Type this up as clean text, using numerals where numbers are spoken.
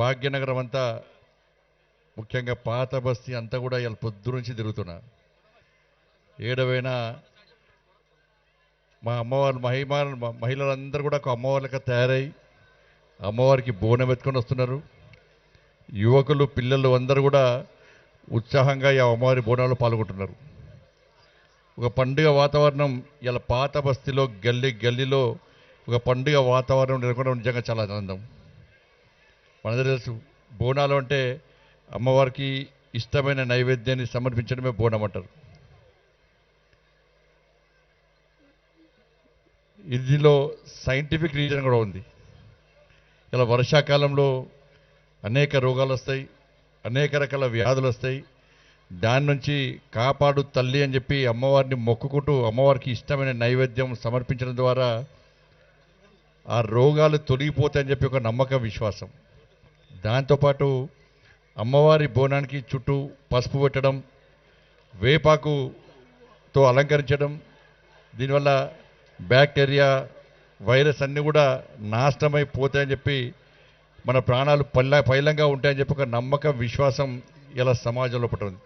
భాగ్యనగరం అంతా ముఖ్యంగా పాత బస్తీ అంతా కూడా ఇలా పొద్దు నుంచి తిరుగుతున్నా. ఏడవైనా మా అమ్మవారు మహిళలందరూ కూడా ఒక అమ్మవార్లకి తయారై అమ్మవారికి బోనం ఎత్తుకొని వస్తున్నారు. యువకులు పిల్లలు అందరూ కూడా ఉత్సాహంగా ఈ అమ్మవారి బోనాల్లో పాల్గొంటున్నారు. ఒక పండుగ వాతావరణం ఇలా పాత బస్తీలో గల్లీలో ఒక పండుగ వాతావరణం నెలకొనడం నిజంగా చాలా ఆనందం. మనందరూ తెలుసు, బోనాలు అంటే అమ్మవారికి ఇష్టమైన నైవేద్యాన్ని సమర్పించడమే బోనం అంటారు. ఇందులో సైంటిఫిక్ రీజన్ కూడా ఉంది. ఇలా వర్షాకాలంలో అనేక రోగాలు వస్తాయి, అనేక రకాల వ్యాధులు వస్తాయి. దాని నుంచి కాపాడు తల్లి అని చెప్పి అమ్మవారిని మొక్కుకుంటూ అమ్మవారికి ఇష్టమైన నైవేద్యం సమర్పించడం ద్వారా ఆ రోగాలు తొలగిపోతాయని చెప్పి ఒక నమ్మకం, విశ్వాసం. దాంతోపాటు అమ్మవారి బోనానికి చుట్టూ పసుపు పెట్టడం, వేపాకుతో అలంకరించడం, దీనివల్ల బ్యాక్టీరియా వైరస్ అన్నీ కూడా నాశనమైపోతాయని చెప్పి మన ప్రాణాలు పైలంగా ఉంటాయని చెప్పి ఒక నమ్మకం, విశ్వాసం ఇలా సమాజంలో పట్టింది.